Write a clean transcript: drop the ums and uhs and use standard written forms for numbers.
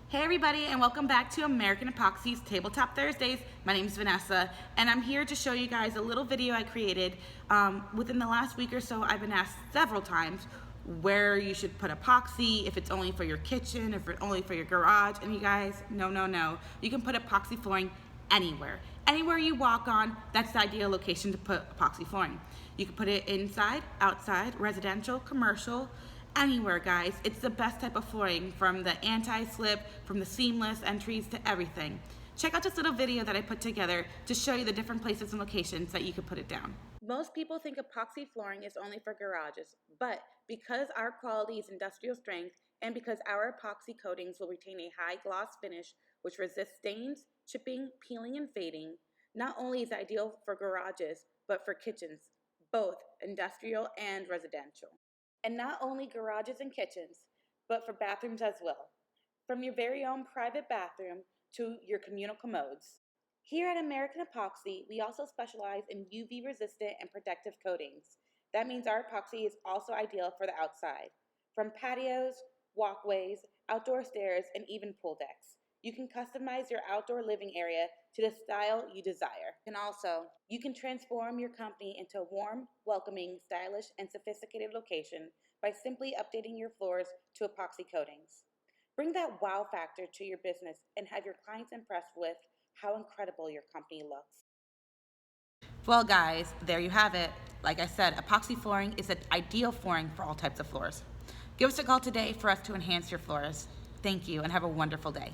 Hey everybody, and welcome back to American Epoxy's Tabletop Thursdays. My name is Vanessa, and I'm here to show you guys a little video I created. Within the last week or so, I've been asked several times where you should put epoxy, if it's only for your kitchen, if it's only for your garage, and you guys, no. You can put epoxy flooring anywhere. Anywhere you walk on, that's the ideal location to put epoxy flooring. You can put it inside, outside, residential, commercial, anywhere, guys. It's the best type of flooring, from the anti-slip, from the seamless entries to everything. Check out this little video that I put together to show you the different places and locations that you could put it down. Most people think epoxy flooring is only for garages, but because our quality is industrial strength and because our epoxy coatings will retain a high gloss finish which resists stains, chipping, peeling, and fading, not only is it ideal for garages, but for kitchens, both industrial and residential. And not only garages and kitchens, but for bathrooms as well, from your very own private bathroom to your communal commodes. Here at American Epoxy, we also specialize in UV resistant and protective coatings. That means our epoxy is also ideal for the outside, from patios, walkways, outdoor stairs, and even pool decks. You can customize your outdoor living area to the style you desire. And also, you can transform your company into a warm, welcoming, stylish, and sophisticated location by simply updating your floors to epoxy coatings. Bring that wow factor to your business and have your clients impressed with how incredible your company looks. Well, guys, there you have it. Like I said, epoxy flooring is an ideal flooring for all types of floors. Give us a call today for us to enhance your floors. Thank you and have a wonderful day.